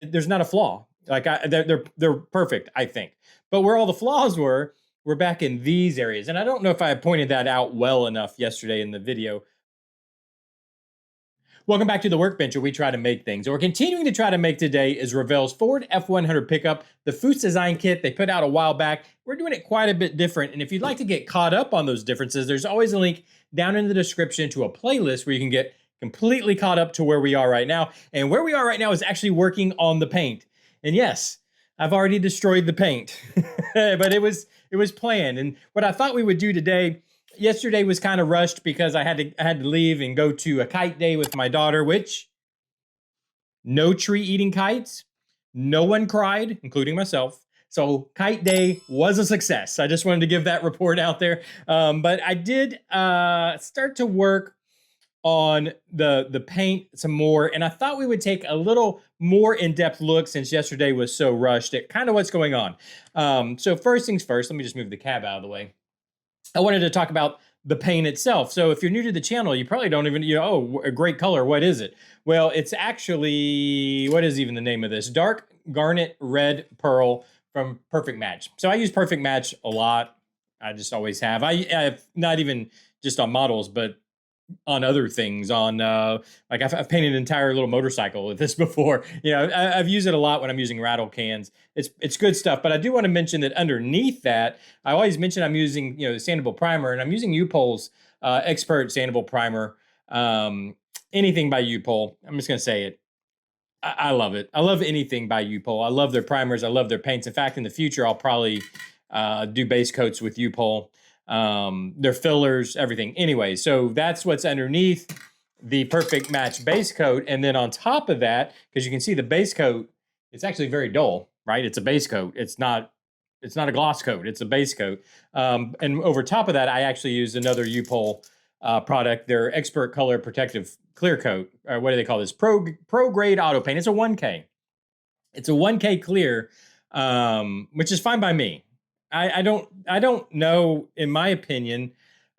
there's not a flaw. Like they're perfect, I think. But where all the flaws were back in these areas. And I don't know if I pointed that out well enough yesterday in the video. Welcome back to the workbench, where we try to make things. What we're continuing to try to make today is Revell's Ford F-100 pickup, the Fuchs design kit they put out a while back. We're doing it quite a bit different, and if you'd like to get caught up on those differences, there's always a link down in the description to a playlist where you can get completely caught up to where we are right now. And where we are right now is actually working on the paint. And yes, I've already destroyed the paint, but it was planned. And what I thought we would do today, yesterday was kind of rushed because I had to leave and go to a kite day with my daughter, which no tree eating kites, no one cried, including myself. So kite day was a success. I just wanted to give that report out there. But I did start to work on the paint some more, and I thought we would take a little more in-depth look, since yesterday was so rushed, at kind of what's going on. So first things first, let me just move the cab out of the way. I wanted to talk about the paint itself. So if you're new to the channel, you probably don't even, oh, a great color, what is it? Well, it's actually, what is even the name of this? Dark Garnet Red Pearl from Perfect Match. So I use Perfect Match a lot. I just always have. I've not even just on models, but on other things, on like I've painted an entire little motorcycle with this before. I've used it a lot when I'm using rattle cans. It's good stuff. But I do want to mention that underneath that, I always mention I'm using the sandable primer, and I'm using U-POL's Expert Sandable Primer. Anything by U-POL. I'm just gonna say it. I love it. I love anything by U-POL. I love their primers. I love their paints. In fact, in the future, I'll probably do base coats with U-POL. Their fillers, everything. Anyway, so that's what's underneath the Perfect Match base coat. And then on top of that, because you can see the base coat, it's actually very dull, right? It's a base coat. It's not a gloss coat. It's a base coat. And over top of that, I actually used another U-POL product, their Expert Color Protective Clear Coat. Or what do they call this? Pro Grade Auto Paint. It's a 1K. It's a 1K clear, which is fine by me. I don't know, in my opinion,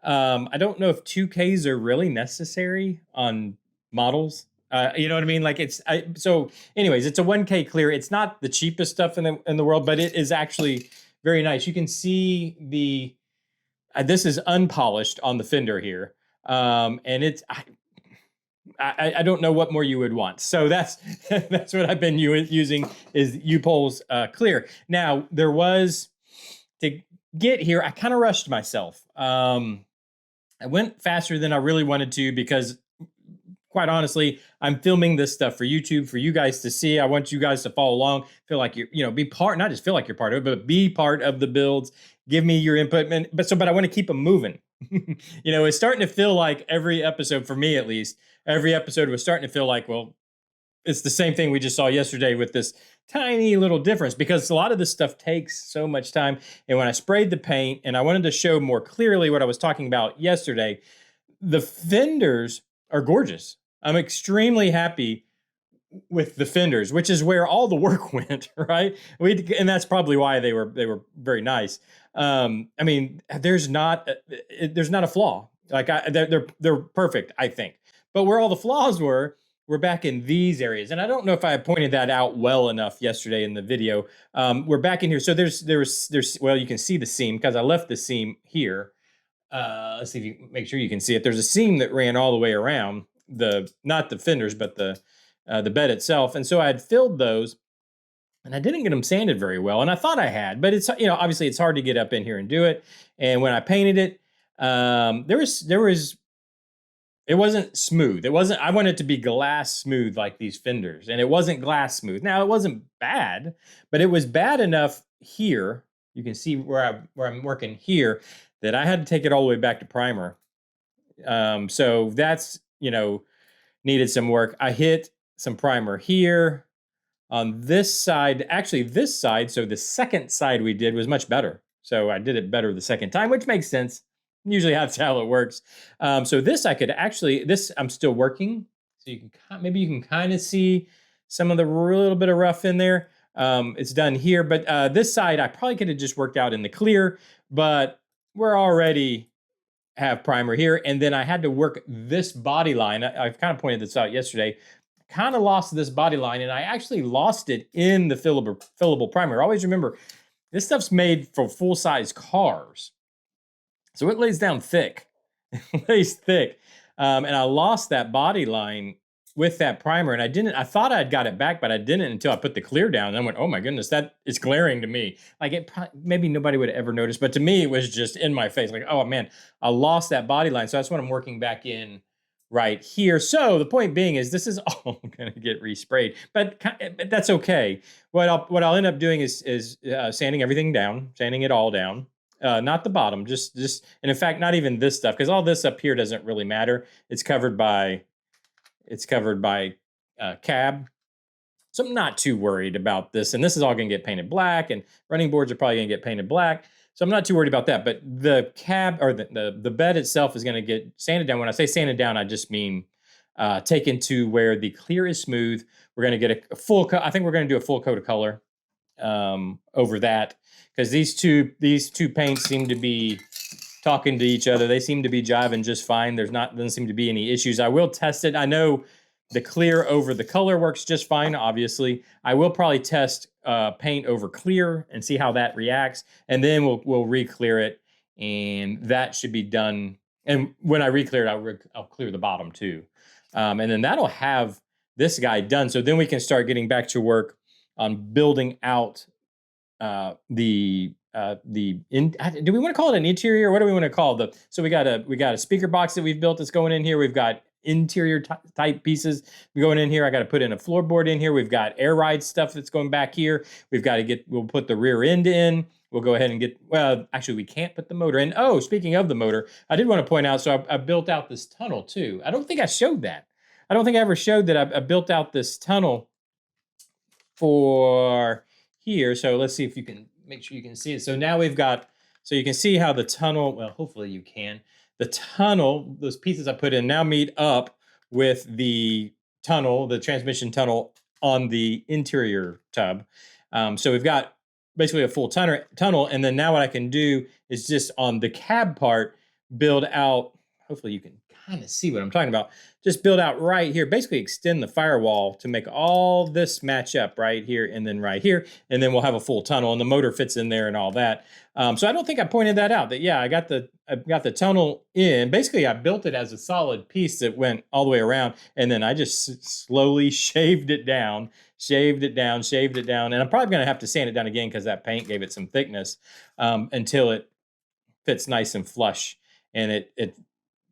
I don't know if 2Ks are really necessary on models. You know what I mean? Like so anyways, it's a 1K clear. It's not the cheapest stuff in the world, but it is actually very nice. You can see this is unpolished on the fender here. And it's, I don't know what more you would want. So that's what I've been using, is U-POL's clear. Now, there was, to get here, I kind of rushed myself. I went faster than I really wanted to because, quite honestly, I'm filming this stuff for YouTube, for you guys to see. I want you guys to follow along, feel like you're, be part, not just feel like you're part of it, but be part of the builds. Give me your input, but I want to keep them moving. It's starting to feel like every episode, for me at least, every episode was starting to feel like, well, it's the same thing we just saw yesterday with this tiny little difference, because a lot of this stuff takes so much time. And when I sprayed the paint, and I wanted to show more clearly what I was talking about yesterday, the fenders are gorgeous. I'm extremely happy with the fenders, which is where all the work went, right? And that's probably why they were very nice. I mean, there's not a flaw. Like they're perfect, I think. But where all the flaws were back in these areas. And I don't know if I pointed that out well enough yesterday in the video. We're back in here. So there's well, you can see the seam because I left the seam here. Let's see if you make sure you can see it. There's a seam that ran all the way around not the fenders, but the bed itself. And so I had filled those, and I didn't get them sanded very well. And I thought I had, but it's, obviously it's hard to get up in here and do it. And when I painted it, it wasn't smooth. I wanted it to be glass smooth like these fenders, and it wasn't glass smooth. Now, it wasn't bad, but it was bad enough here. You can see where I'm working here, that I had to take it all the way back to primer. So that's, needed some work. I hit some primer here on this side. Actually, this side, so the second side we did was much better. So I did it better the second time, which makes sense. Usually that's how it works. So this I'm still working. So maybe you can kind of see some of the little bit of rough in there. It's done here, but this side I probably could have just worked out in the clear, but we're already have primer here. And then I had to work this body line. I've kind of pointed this out yesterday. kind of lost this body line, and I actually lost it in the fillable primer. Always remember, this stuff's made for full-size cars, so it lays down thick. It lays thick. And I lost that body line with that primer, and I thought I'd got it back, but I didn't until I put the clear down. And I went, oh my goodness, that is glaring to me. Like maybe nobody would ever notice, but to me, it was just in my face. Like, oh man, I lost that body line. So that's what I'm working back in right here. So the point being is this is all going to get resprayed, but that's okay. What I'll end up doing is sanding everything down, sanding it all down. Not the bottom, just, and in fact, not even this stuff, because all this up here doesn't really matter. It's covered by cab. So I'm not too worried about this. And this is all going to get painted black, and running boards are probably going to get painted black. So I'm not too worried about that. But the cab, or the bed itself, is going to get sanded down. When I say sanded down, I just mean taken to where the clear is smooth. We're going to get a full coat. I think we're going to do a full coat of color over that, because these two paints seem to be talking to each other. They seem to be jiving just fine. Doesn't seem to be any issues. I will test it. I know the clear over the color works just fine, obviously. I will probably test paint over clear and see how that reacts, and then we'll re-clear it, and that should be done. And when I re-clear it, I'll clear the bottom too. And then that'll have this guy done. So then we can start getting back to work on building out do we want to call it an interior? What do we want to call so we got a speaker box that we've built that's going in here. We've got interior type pieces going in here. I got to put in a floorboard in here. We've got air ride stuff that's going back here. We'll put the rear end in. We'll go ahead and actually we can't put the motor in. Oh, speaking of the motor, I did want to point out, so I built out this tunnel too. I don't think I showed that. I don't think I ever showed that I built out this tunnel for here. So let's see if you can make sure you can see it. So now so you can see how the tunnel, well, hopefully you can. The tunnel, those pieces I put in now meet up with the tunnel, the transmission tunnel on the interior tub. So we've got basically a full tunnel. And then now what I can do is just on the cab part, build out, hopefully you can kind of see what I'm talking about. Just build out right here, basically extend the firewall to make all this match up right here and then right here. And then we'll have a full tunnel, and the motor fits in there and all that. So I don't think I pointed that out, that, yeah, I got the tunnel in. Basically, I built it as a solid piece that went all the way around. And then I just slowly shaved it down. And I'm probably going to have to sand it down again because that paint gave it some thickness until it fits nice and flush. And it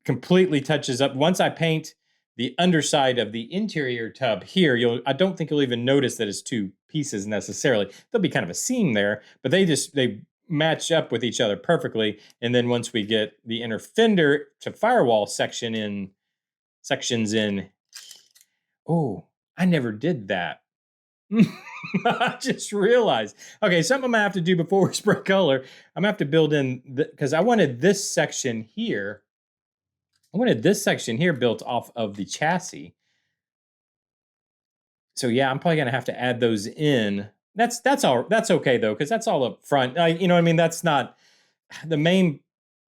completely touches up. Once I paint the underside of the interior tub here, I don't think you'll even notice that it's two pieces necessarily. There'll be kind of a seam there, but they match up with each other perfectly. And then once we get the inner fender to firewall sections in, oh, I never did that. I just realized. Okay, something I'm gonna have to do before we spray color. I'm gonna have to build in, because I wanted this section here. Built off of the chassis. So yeah, I'm probably gonna have to add those in. That's okay though, because that's all up front. You know what I mean? That's not the main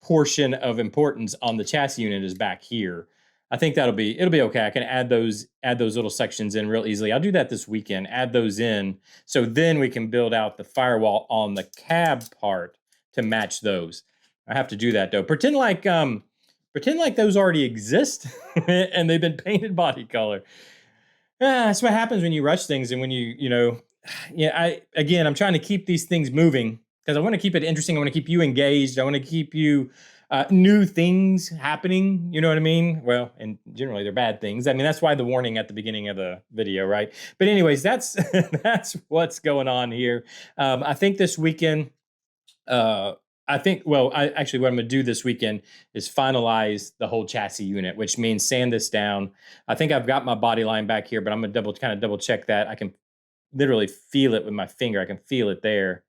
portion of importance on the chassis unit is back here. I think it'll be okay. I can add those little sections in real easily. I'll do that this weekend, add those in. So then we can build out the firewall on the cab part to match those. I have to do that though. Pretend like those already exist and they've been painted body color. That's what happens when you rush things, and when I'm trying to keep these things moving because I want to keep it interesting. I want to keep you engaged. I want to keep you new things happening. You know what I mean? Well, and generally they're bad things. I mean, that's why the warning at the beginning of the video, right? But anyways, that's what's going on here. I think this weekend, what I'm going to do this weekend is finalize the whole chassis unit, which means sand this down. I think I've got my body line back here, but I'm going to double check that. I can literally feel it with my finger. I can feel it there.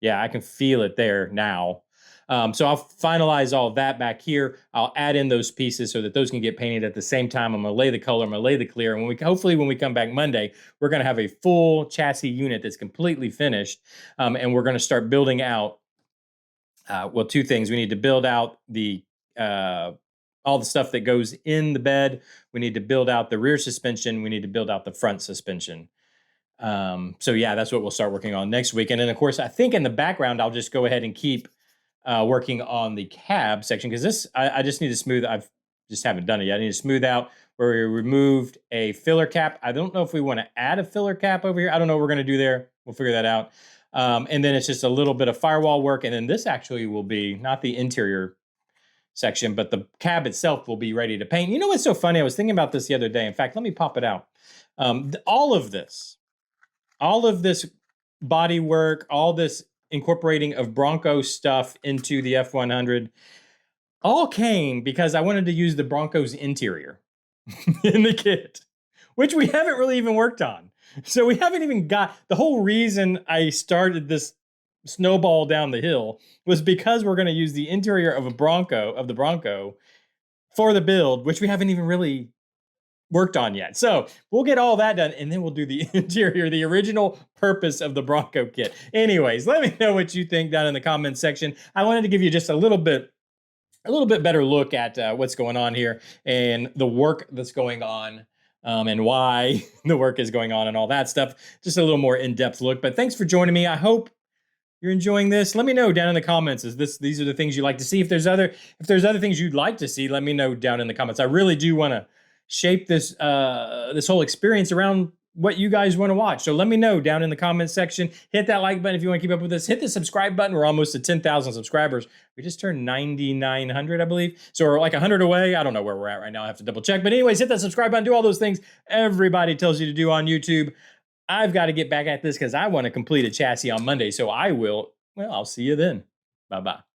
Yeah, I can feel it there now. So I'll finalize all that back here. I'll add in those pieces so that those can get painted at the same time. I'm going to lay the color, I'm going to lay the clear. And hopefully when we come back Monday, we're going to have a full chassis unit that's completely finished. And we're going to start building out, two things. We need to build out all the stuff that goes in the bed. We need to build out the rear suspension. We need to build out the front suspension. So yeah, that's what we'll start working on next week. And then of course, I think in the background, I'll just go ahead and keep working on the cab section, because this, I just need to smooth. I've just haven't done it yet. I need to smooth out where we removed a filler cap. I don't know if we want to add a filler cap over here. I don't know what we're going to do there. We'll figure that out. And then it's just a little bit of firewall work. And then this actually will be not the interior section, but the cab itself will be ready to paint. You know what's so funny? I was thinking about this the other day. In fact, let me pop it out. All of this body work, all this incorporating of Bronco stuff into the F-100 all came because I wanted to use the Bronco's interior in the kit, which we haven't really even worked on. So we haven't even got, the whole reason I started this snowball down the hill was because we're going to use the interior of the Bronco for the build, which we haven't even really worked on yet. So we'll get all that done, and then we'll do the interior, the original purpose of the Bronco kit. Anyways, let me know what you think down in the comments section. I wanted to give you just a little bit better look at what's going on here and the work that's going on, and why the work is going on and all that stuff. Just a little more in-depth look. But thanks for joining me. I hope you're enjoying this. Let me know down in the comments. These are the things you like to see? If there's other things you'd like to see, let me know down in the comments. I really do want to shape this this whole experience around what you guys want to watch. So let me know down in the comments section. Hit that like button if you want to keep up with this. Hit the subscribe button. We're almost at 10,000 subscribers. We just turned 9,900, I believe. So we're like 100 away. I don't know where we're at right now. I have to double check. But anyways, hit that subscribe button. Do all those things everybody tells you to do on YouTube. I've got to get back at this because I want to complete a chassis on Monday. So I will. Well, I'll see you then. Bye-bye.